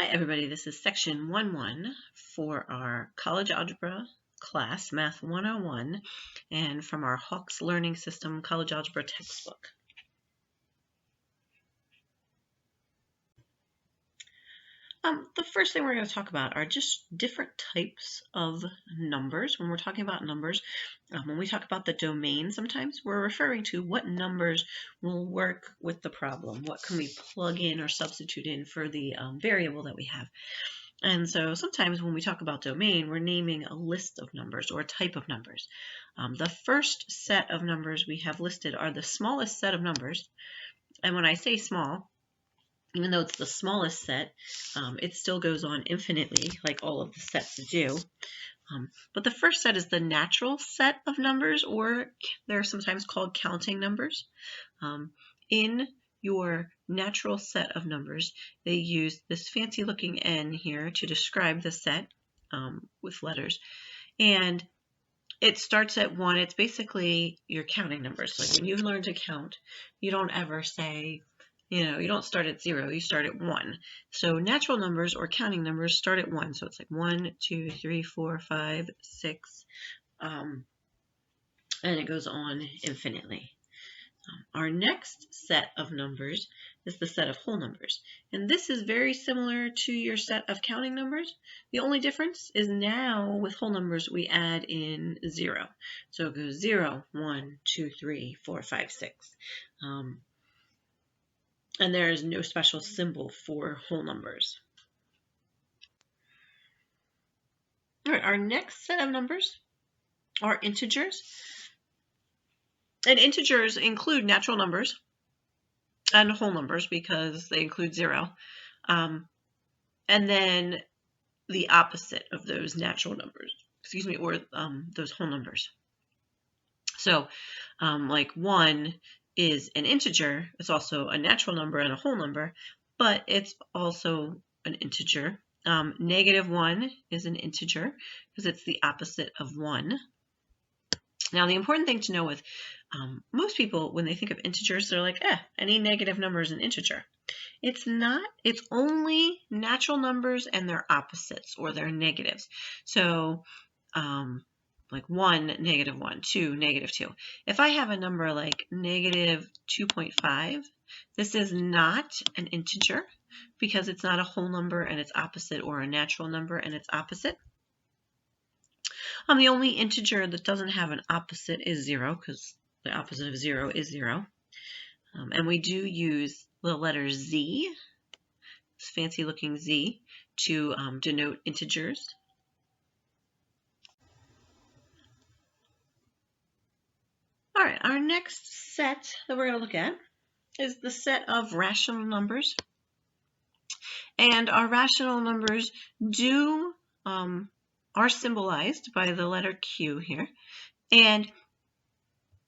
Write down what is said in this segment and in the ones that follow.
Hi everybody, this is section 1-1 for our college algebra class, Math 101, and from our Hawkes Learning System college algebra textbook. The first thing we're going to talk about are just different types of numbers. When we're talking about numbers, when we talk about the domain, sometimes we're referring to what numbers will work with the problem. What can we plug in or substitute in for the variable that we have? And so sometimes when we talk about domain, we're naming a list of numbers or a type of numbers. The first set of numbers we have listed are the smallest set of numbers. And when I say small, even though it's the smallest set, it still goes on infinitely, like all of the sets do. But the first set is the natural set of numbers, or they're sometimes called counting numbers. In your natural set of numbers, they use this fancy looking N here to describe the set with letters. And it starts at 1. It's basically your counting numbers. Like when you learn to count, you don't ever say, you don't start at 0, you start at 1. So natural numbers or counting numbers start at 1. So it's like 1, 2, 3, 4, 5, 6, and it goes on infinitely. Our next set of numbers is the set of whole numbers. And this is very similar to your set of counting numbers. The only difference is now with whole numbers, we add in 0. So it goes 0, 1, 2, 3, 4, 5, 6. And there is no special symbol for whole numbers. All right, our next set of numbers are integers. And integers include natural numbers and whole numbers because they include 0. And then the opposite of those natural numbers, or those whole numbers. So like 1 is an integer. It's also a natural number and a whole number, but it's also an integer. -1 is an integer because it's the opposite of 1. Now, the important thing to know with most people, when they think of integers, they're like, any negative number is an integer. It's not. It's only natural numbers and their opposites or their negatives. So like 1, -1, 2, -2. If I have a number like -2.5, this is not an integer because it's not a whole number and its opposite, or a natural number and its opposite. The only integer that doesn't have an opposite is 0, because the opposite of 0 is 0. And we do use the letter Z, this fancy looking Z, to denote integers. All right, our next set that we're going to look at is the set of rational numbers. And our rational numbers are symbolized by the letter Q here. And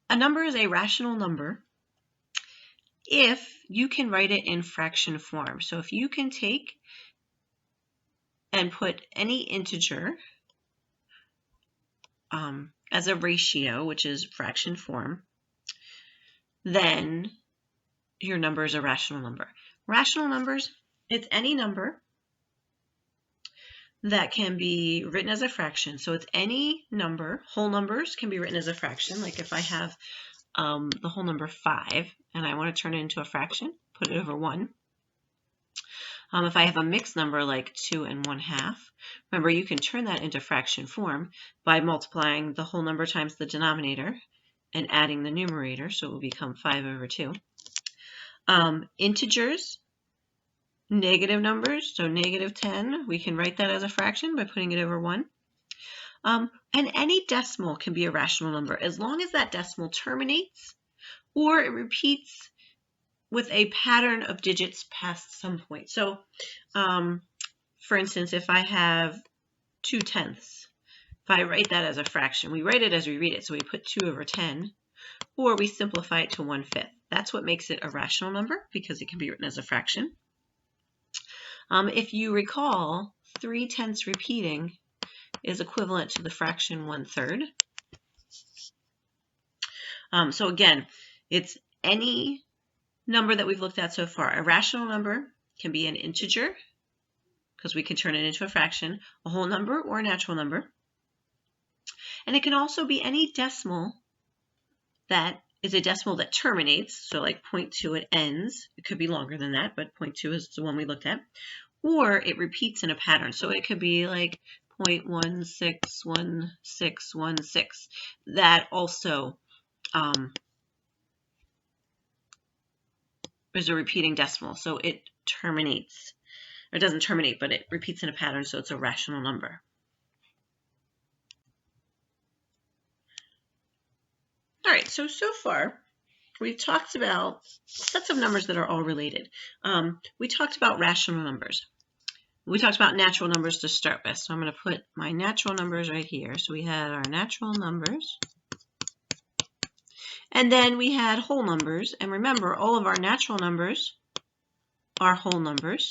a number is a rational number if you can write it in fraction form. So if you can take and put any integer as a ratio, which is fraction form, then your number is a rational number. Rational numbers, it's any number that can be written as a fraction. So it's any number. Whole numbers can be written as a fraction. Like if I have the whole number 5 and I want to turn it into a fraction, put it over 1. If I have a mixed number like 2 and 1/2, remember you can turn that into fraction form by multiplying the whole number times the denominator and adding the numerator, so it will become 5/2. Integers, negative numbers, so -10, we can write that as a fraction by putting it over 1. And any decimal can be a rational number as long as that decimal terminates or it repeats with a pattern of digits past some point. So, for instance, if I have 2/10, if I write that as a fraction, we write it as we read it. So we put 2 over 10, or we simplify it to 1/5. That's what makes it a rational number because it can be written as a fraction. If you recall, 3/10 repeating is equivalent to the fraction 1/3. So again, it's any number that we've looked at so far. A rational number can be an integer because we can turn it into a fraction, a whole number, or a natural number. And it can also be any decimal that is a decimal that terminates. So like 0.2, it ends. It could be longer than that, but 0.2 is the one we looked at. Or it repeats in a pattern. So it could be like 0.161616. That also is a repeating decimal. So it terminates. Or it doesn't terminate, but it repeats in a pattern, so it's a rational number. All right, so far, we've talked about sets of numbers that are all related. We talked about rational numbers. We talked about natural numbers to start with. So I'm going to put my natural numbers right here. So we had our natural numbers. And then we had whole numbers. And remember, all of our natural numbers are whole numbers.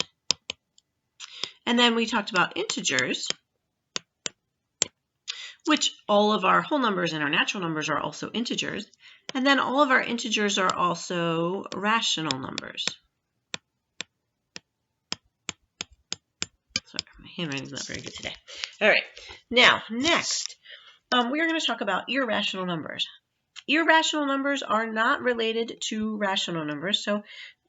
And then we talked about integers, which all of our whole numbers and our natural numbers are also integers. And then all of our integers are also rational numbers. Sorry, my handwriting's not very good today. All right, now next, we are going to talk about irrational numbers. Irrational numbers are not related to rational numbers, so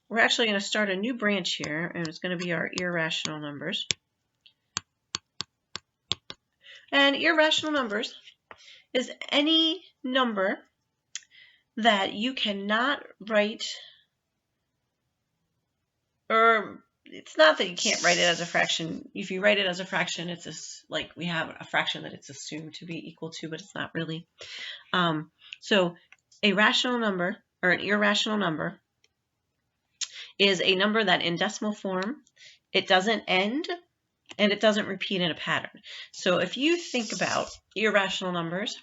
we're actually going to start a new branch here, and it's going to be our irrational numbers. And irrational numbers is any number that you cannot write, or it's not that you can't write it as a fraction. If you write it as a fraction, it's just like we have a fraction that it's assumed to be equal to, but it's not really. So a rational number or an irrational number is a number that in decimal form, it doesn't end and it doesn't repeat in a pattern. So if you think about irrational numbers,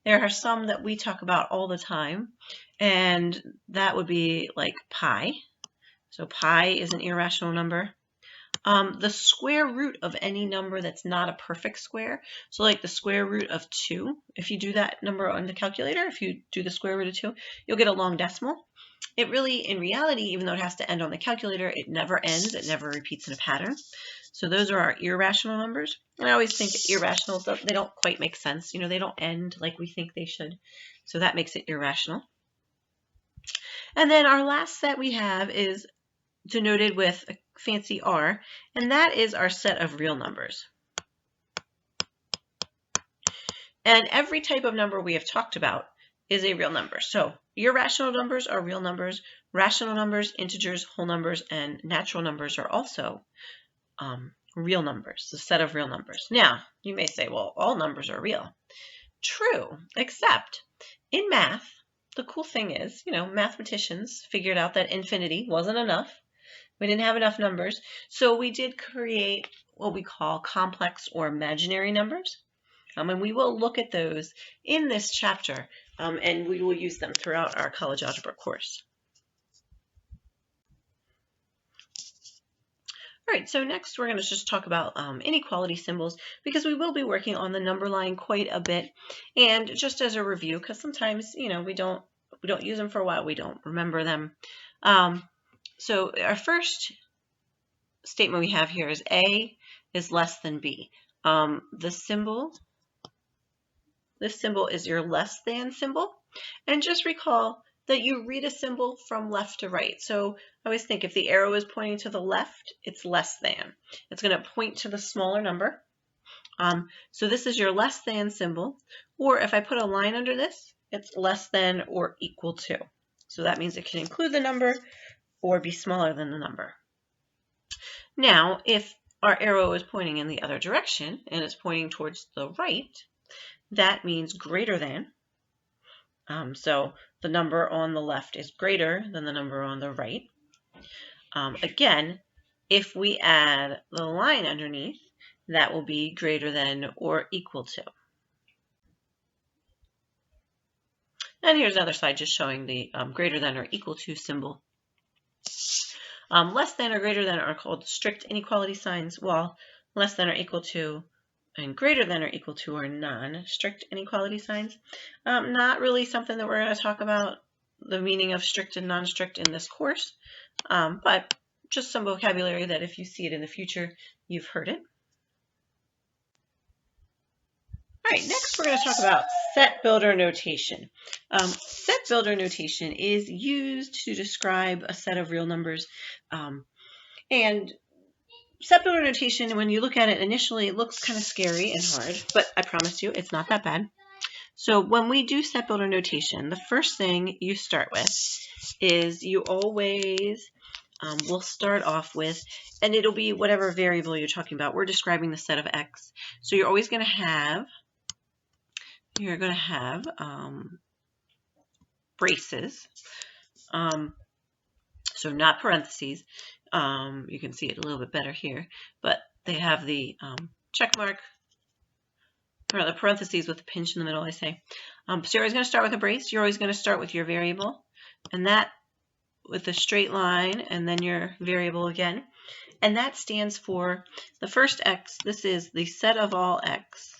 there are some that we talk about all the time, and that would be like pi. So pi is an irrational number. The square root of any number that's not a perfect square, so like the square root of 2, if you do that number on the calculator, if you do the square root of 2, you'll get a long decimal. It really, in reality, even though it has to end on the calculator, it never ends, it never repeats in a pattern. So those are our irrational numbers. And I always think irrational, they don't quite make sense. You know, they don't end like we think they should. So that makes it irrational. And then our last set we have is denoted with a fancy R, and that is our set of real numbers. And every type of number we have talked about is a real number. So irrational numbers are real numbers, rational numbers, integers, whole numbers, and natural numbers are also real numbers, the set of real numbers. Now, you may say, well, all numbers are real. True, except in math, the cool thing is, you know, mathematicians figured out that infinity wasn't enough. We didn't have enough numbers, so we did create what we call complex or imaginary numbers. And we will look at those in this chapter, and we will use them throughout our college algebra course. All right, so next we're going to just talk about inequality symbols, because we will be working on the number line quite a bit. And just as a review, because sometimes, you know, we don't use them for a while, we don't remember them. So our first statement we have here is A is less than B. This symbol is your less than symbol. And just recall that you read a symbol from left to right. So I always think if the arrow is pointing to the left, it's less than. It's going to point to the smaller number. So this is your less than symbol. Or if I put a line under this, it's less than or equal to. So that means it can include the number or be smaller than the number. Now, if our arrow is pointing in the other direction and it's pointing towards the right, that means greater than. So the number on the left is greater than the number on the right. Again, if we add the line underneath, that will be greater than or equal to. And here's another slide just showing the greater than or equal to symbol. Less than or greater than are called strict inequality signs, while less than or equal to and greater than or equal to are non-strict inequality signs. Not really something that we're going to talk about the meaning of strict and non-strict in this course, but just some vocabulary that if you see it in the future, you've heard it. All right, next we're going to talk about set builder notation. Set builder notation is used to describe a set of real numbers. And set builder notation, when you look at it initially, it looks kind of scary and hard, but I promise you it's not that bad. So when we do set builder notation, the first thing you start with is you always will start off with, and it'll be whatever variable you're talking about. We're describing the set of x. So you're always going to have, braces. So not parentheses. You can see it a little bit better here, but they have the check mark, or the parentheses with the pinch in the middle, I say. So you're always going to start with a brace. You're always going to start with your variable, and that with a straight line, and then your variable again. And that stands for the first x. This is the set of all x.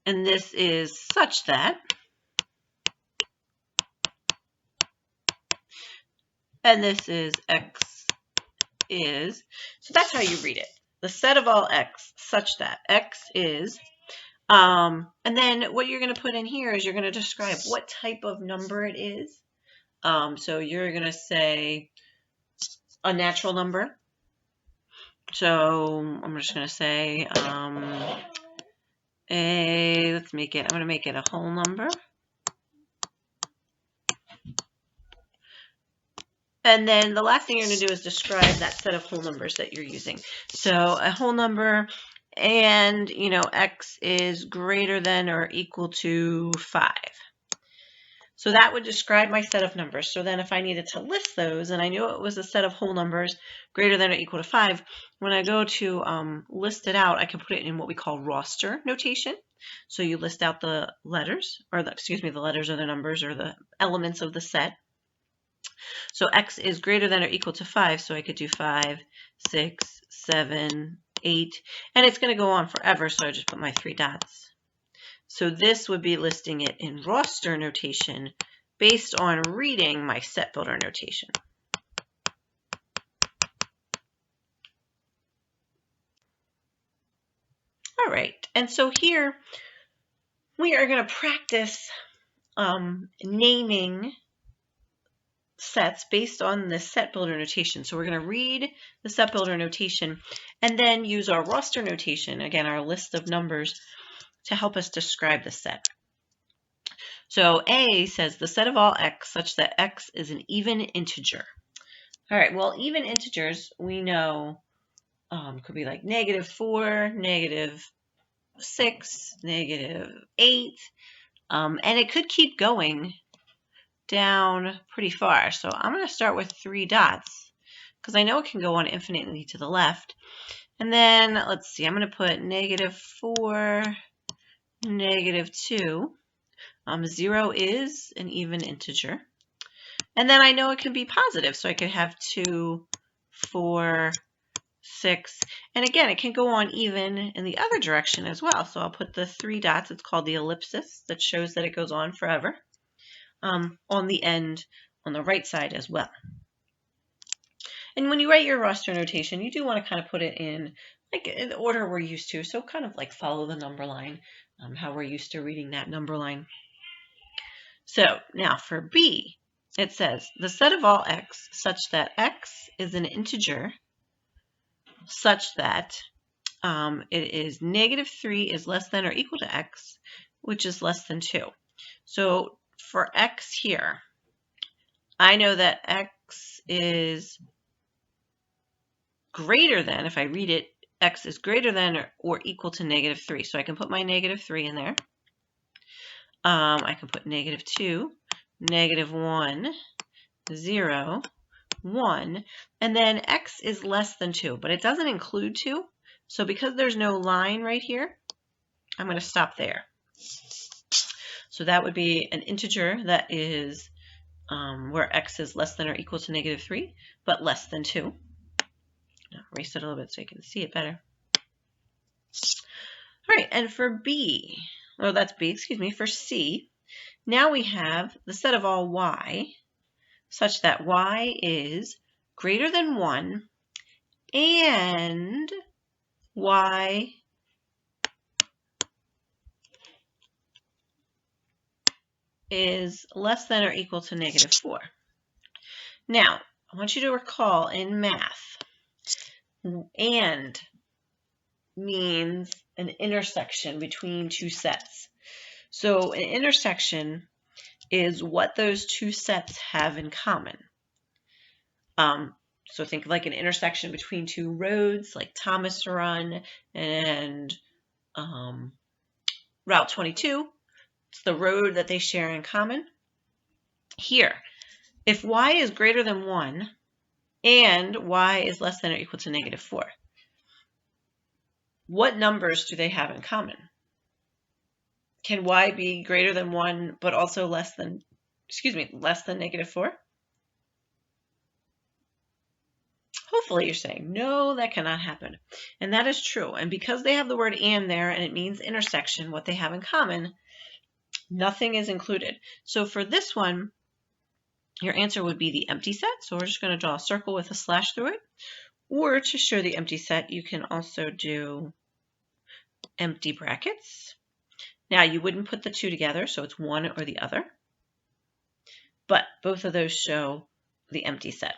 And this is such that, and this is x is, so that's how you read it. The set of all x such that x is, and then what you're going to put in here is you're going to describe what type of number it is. So you're going to say a natural number. So I'm just going to say, I'm going to make it a whole number. And then the last thing you're going to do is describe that set of whole numbers that you're using. So a whole number, and x is greater than or equal to 5. So that would describe my set of numbers. So then if I needed to list those, and I knew it was a set of whole numbers greater than or equal to 5, when I go to list it out, I can put it in what we call roster notation. So you list out the letters, or the letters or the numbers or the elements of the set. So x is greater than or equal to 5, so I could do 5, 6, 7, 8, and it's going to go on forever, so I just put my 3 dots. So this would be listing it in roster notation based on reading my set builder notation. All right, and so here we are going to practice naming sets based on the set builder notation. So we're going to read the set builder notation and then use our roster notation, again, our list of numbers, to help us describe the set. So A says the set of all x such that x is an even integer. All right, well, even integers, we know, could be like -4, -6, -8, and it could keep going down pretty far. So I'm going to start with 3 dots because I know it can go on infinitely to the left. And then let's see, I'm going to put -4, -2. 0 is an even integer. And then I know it can be positive, so I could have 2, 4, 6. And again, it can go on even in the other direction as well. So I'll put the 3 dots. It's called the ellipsis. That shows that it goes on forever. On the end, on the right side as well. And when you write your roster notation, you do want to kind of put it in like in the order we're used to. So kind of like follow the number line, how we're used to reading that number line. So now for B, it says the set of all x such that x is an integer such that it is -3 is less than or equal to x, which is less than 2. So for x here, I know that x is greater than, if I read it, x is greater than or equal to -3. So I can put my -3 in there. I can put -2, -1, 0, 1, and then x is less than 2, but it doesn't include 2. So because there's no line right here, I'm going to stop there. So that would be an integer that is where x is less than or equal to -3, but less than 2. I'll erase it a little bit so you can see it better. All right, and for B, oh, that's B, excuse me, for C, Now we have the set of all y such that y is greater than 1 and y is less than or equal to -4. Now, I want you to recall in math, and means an intersection between two sets. So an intersection is what those two sets have in common. So think of like an intersection between two roads, like Thomas Run and Route 22. It's the road that they share in common. Here, if y is greater than 1 and y is less than or equal to -4, what numbers do they have in common? Can y be greater than 1 but also less than -4? Hopefully you're saying, no, that cannot happen. And that is true. And because they have the word and there and it means intersection, what they have in common, nothing is included. So for this one, your answer would be the empty set. So we're just going to draw a circle with a slash through it. Or to show the empty set, you can also do empty brackets. Now you wouldn't put the two together, so it's one or the other. But both of those show the empty set.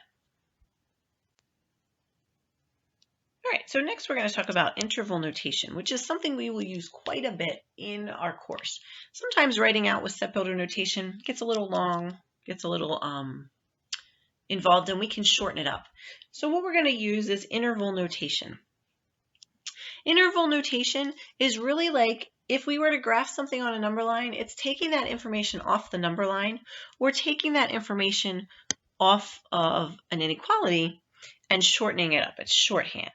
All right, so next we're going to talk about interval notation, which is something we will use quite a bit in our course. Sometimes writing out with set builder notation gets a little long, gets a little involved, and we can shorten it up. So what we're going to use is interval notation. Interval notation is really like if we were to graph something on a number line, it's taking that information off the number line or taking that information off of an inequality and shortening it up. It's shorthand.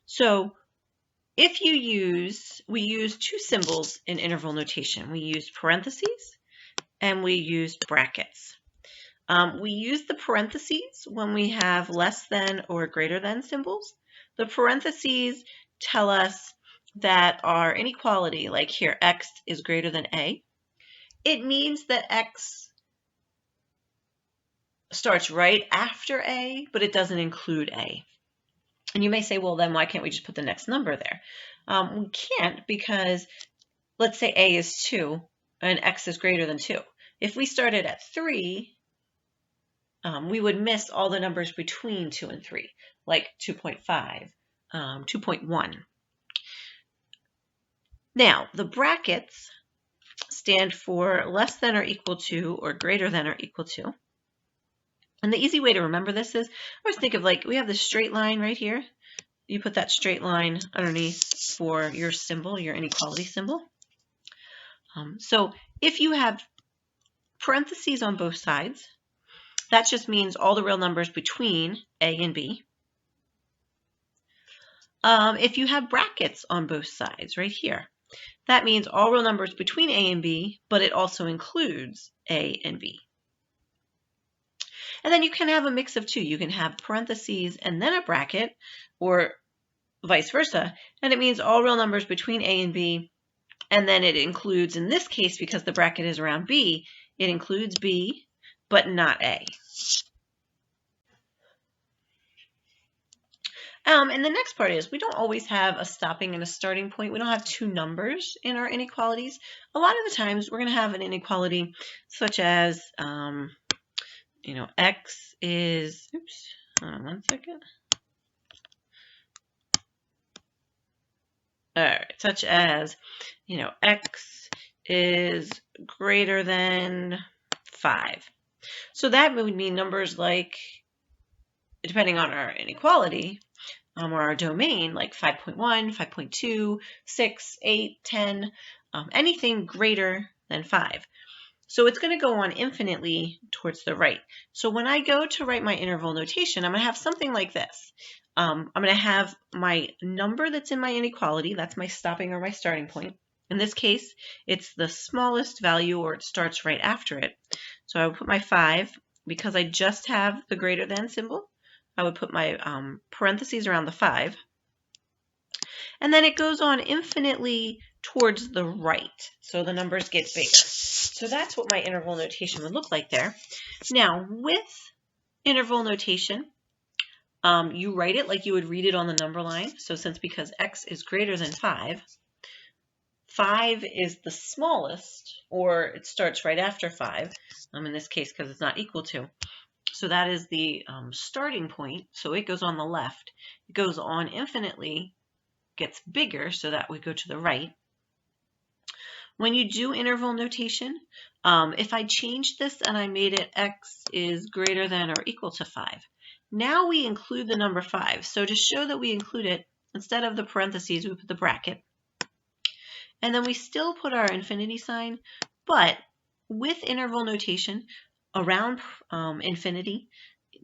So if we use two symbols in interval notation. We use parentheses and we use brackets. We use the parentheses when we have less than or greater than symbols. The parentheses tell us that our inequality, like here, x is greater than a. It means that x starts right after a, but it doesn't include a. And you may say, well, then why can't we just put the next number there? We can't because let's say a is 2 and x is greater than 2. If we started at 3, we would miss all the numbers between 2 and 3, like 2.5, 2.1. Now, the brackets stand for less than or equal to or greater than or equal to. And the easy way to remember this is, I always think of like, we have this straight line right here. You put that straight line underneath for your symbol, your inequality symbol. So if you have parentheses on both sides, that just means all the real numbers between a and b. If you have brackets on both sides right here, that means all real numbers between a and b, but it also includes a and b. And then you can have a mix of two. You can have parentheses and then a bracket, or vice versa, and it means all real numbers between a and b, and then it includes, in this case, because the bracket is around b, it includes b, but not a. And the next part is we don't always have a stopping and a starting point. We don't have two numbers in our inequalities. A lot of the times we're going to have an inequality such as, x is, oops, hold on one second. All right, such as, x is greater than 5. So that would mean numbers like, depending on our inequality, or our domain, like 5.1, 5.2, 6, 8, 10, anything greater than 5. So it's going to go on infinitely towards the right. So when I go to write my interval notation, I'm going to have something like this. I'm going to have my number that's in my inequality. That's my stopping or my starting point. In this case, it's the smallest value, or it starts right after it. So I would put my 5. Because I just have the greater than symbol, I would put my parentheses around the 5. And then it goes on infinitely towards the right. So the numbers get bigger. So that's what my interval notation would look like there. Now, with interval notation, you write it like you would read it on the number line. So because x is greater than 5, 5 is the smallest, or it starts right after 5, in this case because it's not equal to. So that is the starting point. So it goes on the left. It goes on infinitely, gets bigger, so that would go to the right. When you do interval notation, if I changed this and I made it x is greater than or equal to 5, now we include the number 5. So to show that we include it, instead of the parentheses, we put the bracket. And then we still put our infinity sign, but with interval notation, around infinity,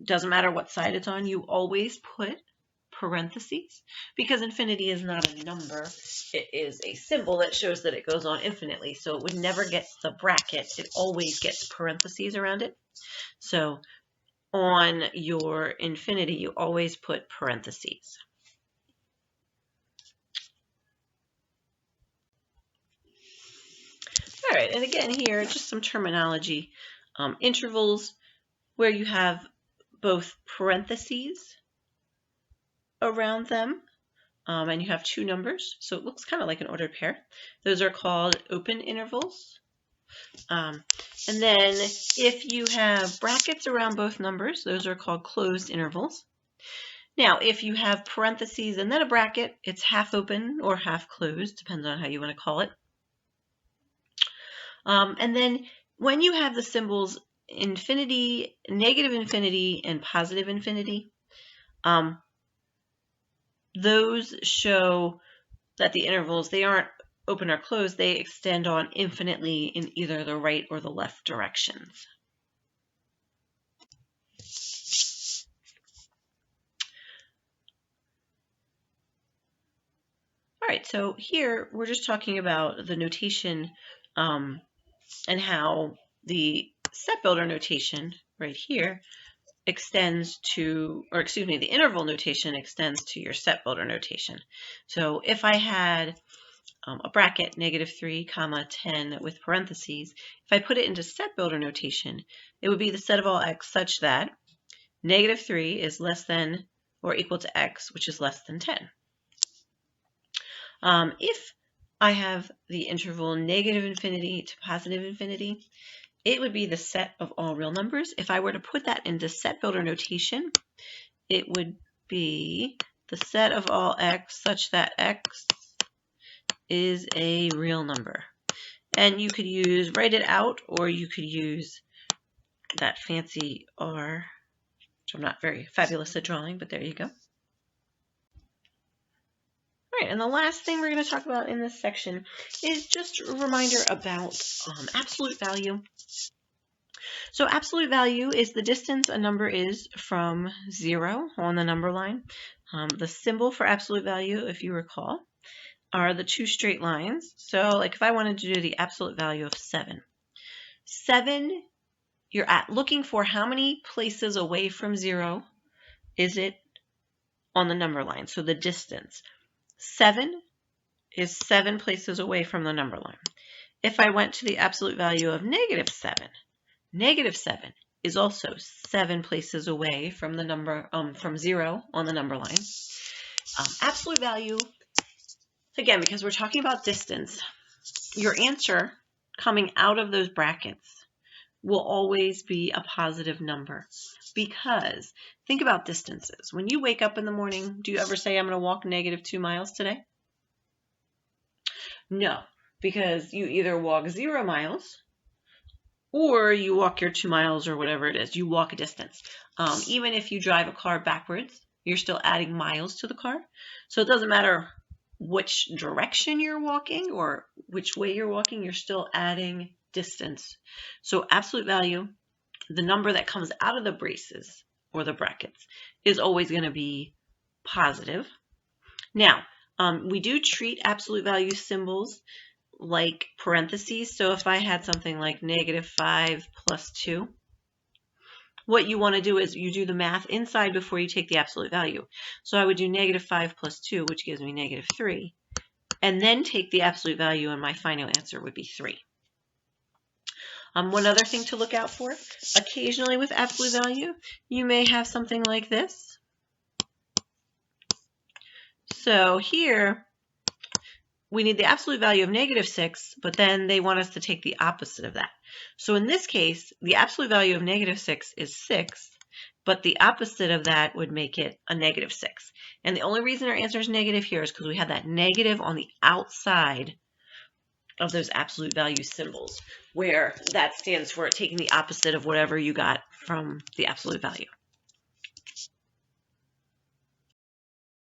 doesn't matter what side it's on, you always put parentheses, because infinity is not a number, it is a symbol that shows that it goes on infinitely, so it would never get the bracket, it always gets parentheses around it. So on your infinity, you always put parentheses. All right, and again here, just some terminology. Intervals, where you have both parentheses around them, and you have two numbers, so it looks kind of like an ordered pair. Those are called open intervals. And then if you have brackets around both numbers, those are called closed intervals. Now, if you have parentheses and then a bracket, it's half open or half closed, depends on how you want to call it. And then when you have the symbols infinity, negative infinity, and positive infinity, those show that the intervals, they aren't open or closed, they extend on infinitely in either the right or the left directions. All right, so here we're just talking about the notation and how the set builder notation right here extends to, or excuse me, the interval notation extends to your set builder notation. So if I had a bracket, -3, 10 with parentheses, if I put it into set builder notation, it would be the set of all x such that -3 is less than or equal to x, which is less than 10. If I have the interval negative infinity to positive infinity, it would be the set of all real numbers. If I were to put that into set builder notation, it would be the set of all x such that x is a real number. And you could use write it out, or you could use that fancy R, which I'm not very fabulous at drawing, but there you go. All right, and the last thing we're going to talk about in this section is just a reminder about absolute value. So absolute value is the distance a number is from 0 on the number line. The symbol for absolute value, if you recall, are the two straight lines. So like if I wanted to do the absolute value of 7, you're looking for how many places away from 0 is it on the number line. So the distance. 7 is 7 places away from the number line. If I went to the absolute value of -7, -7 is also 7 places away from the number, from 0 on the number line. Absolute value, again, because we're talking about distance, your answer coming out of those brackets will always be a positive number, because think about distances. When you wake up in the morning, do you ever say, I'm going to walk -2 miles today? No, because you either walk 0 miles or you walk your 2 miles or whatever it is. You walk a distance. Even if you drive a car backwards, you're still adding miles to the car. So it doesn't matter which direction you're walking or which way you're walking, you're still adding distance. So absolute value, the number that comes out of the braces or the brackets, is always going to be positive. Now, we do treat absolute value symbols like parentheses. So if I had something like -5 + 2, what you want to do is you do the math inside before you take the absolute value. So I would do -5 + 2, which gives me -3. and then take the absolute value, and my final answer would be 3. One other thing to look out for, occasionally with absolute value, you may have something like this. So here, we need the absolute value of -6, but then they want us to take the opposite of that. So in this case, the absolute value of -6 is 6, but the opposite of that would make it a -6. And the only reason our answer is negative here is because we have that negative on the outside of those absolute value symbols, where that stands for taking the opposite of whatever you got from the absolute value.